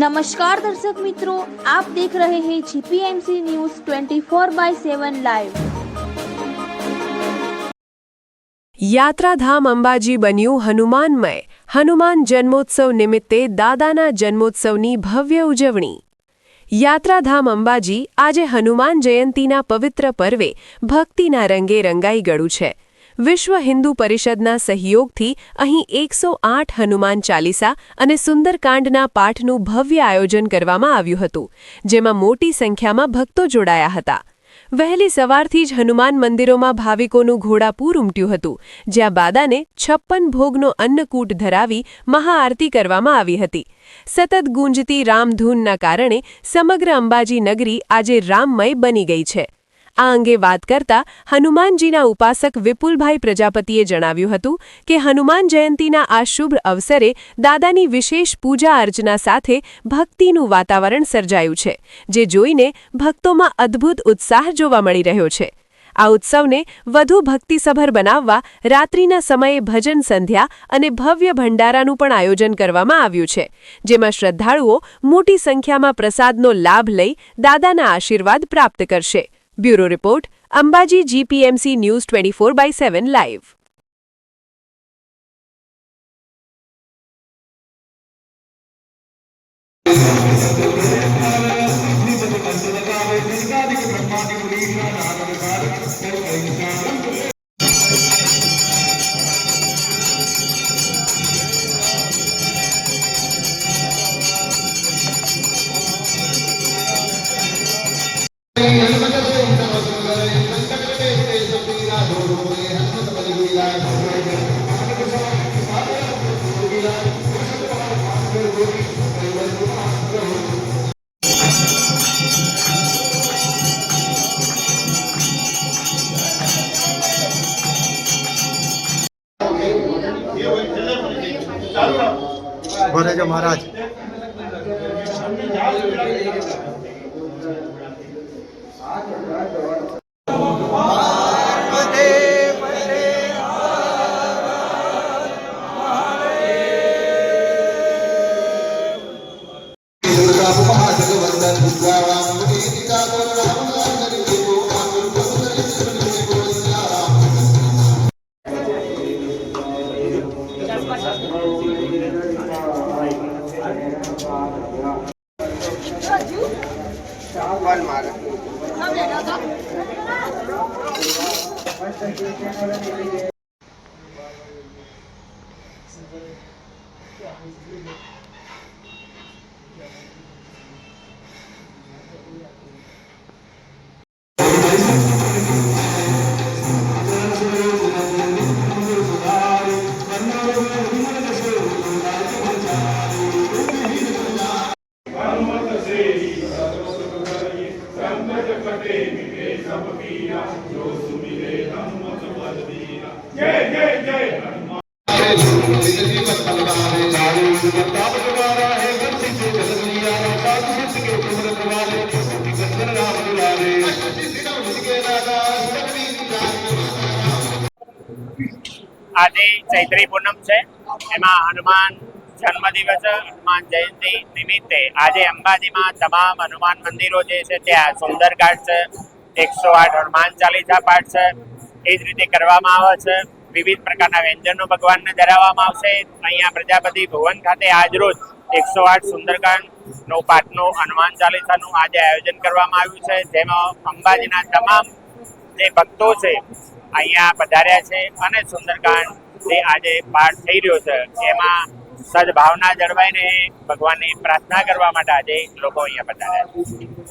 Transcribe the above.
नमस्कार दर्शक मित्रों, आप देख रहे हैं जीपीएमसी न्यूज 24/7 लाइव। યાત્રાધામ અંબાજી બન્યું હનુમાનમય। હનુમાન જન્મોત્સવ નિમિત્તે દાદાના જન્મોત્સવની ભવ્ય ઉજવણી। યાત્રાધામ અંબાજી આજે હનુમાન જયંતીના પવિત્ર પર્વે ભક્તિના રંગે રંગાઈ ગયું છે। વિશ્વ હિન્દુ પરિષદના સહયોગથી અહીં 108 હનુમાન ચાલીસા અને સુંદરકાંડના પાઠનું ભવ્ય આયોજન કરવામાં આવ્યું હતું, જેમાં મોટી સંખ્યામાં ભક્તો જોડાયા હતા। વહેલી સવારથી જ હનુમાન મંદિરોમાં ભાવિકોનું ઘોડાપૂર ઉમટ્યું હતું, જ્યાં બાદાને 56 ભોગનો અન્નકૂટ ધરાવી મહાઆરતી કરવામાં આવી હતી। સતત ગુંજતી રામધૂનના કારણે સમગ્ર અંબાજી નગરી આજે રામમય બની ગઈ છે। આ અંગે વાત કરતા હનુમાનજીના ઉપાસક વિપુલભાઈ પ્રજાપતિએ જણાવ્યું હતું કે હનુમાન જયંતીના આ શુભ અવસરે દાદાની વિશેષ પૂજા અર્ચના સાથે ભક્તિનું વાતાવરણ સર્જાયું છે, જે જોઈને ભક્તોમાં અદ્ભુત ઉત્સાહ જોવા મળી રહ્યો છે। આ ઉત્સવને વધુ ભક્તિસભર બનાવવા રાત્રિના સમયે ભજન સંધ્યા અને ભવ્ય ભંડારાનું પણ આયોજન કરવામાં આવ્યું છે, જેમાં શ્રદ્ધાળુઓ મોટી સંખ્યામાં પ્રસાદનો લાભ લઈ દાદાના આશીર્વાદ પ્રાપ્ત કરશે। Bureau report, Ambaji GPMC news 24/7 live. बोले जो महाराज આજે ચૈત્રી પૂનમ છે, એમાં હનુમાન જન્મદિવસ હનુમાન જયંતિ નિમિત્તે આજે અંબાજીમાં તમામ હનુમાન મંદિરો જે છે ત્યાં સુંદરકાંડ છે, 108 હનુમાન ચાલીસા પાઠ છે, એ જ રીતે કરવામાં આવે છે। વિવિધ પ્રકારના વ્યંજનો ભગવાનને ધરાવવામાં આવશે। અહીંયા પ્રજાપતિ ભુવન ખાતે આજરોજ 108 સુંદરકાંડનો પાઠનું હનુમાન ચાલીસાનું આજે આયોજન કરવામાં આવ્યું છે, જેમાં અંબાજીના તમામ જે ભક્તો છે અહીંયા પધાર્યા છે અને સુંદરકાંડ જે આજે પાઠ થઈ રહ્યો છે એમાં સદભાવના જળવાઈ રહે ભગવાનની પ્રાર્થના કરવા માટે આજે લોકો અહીંયા પધાર્યા છે।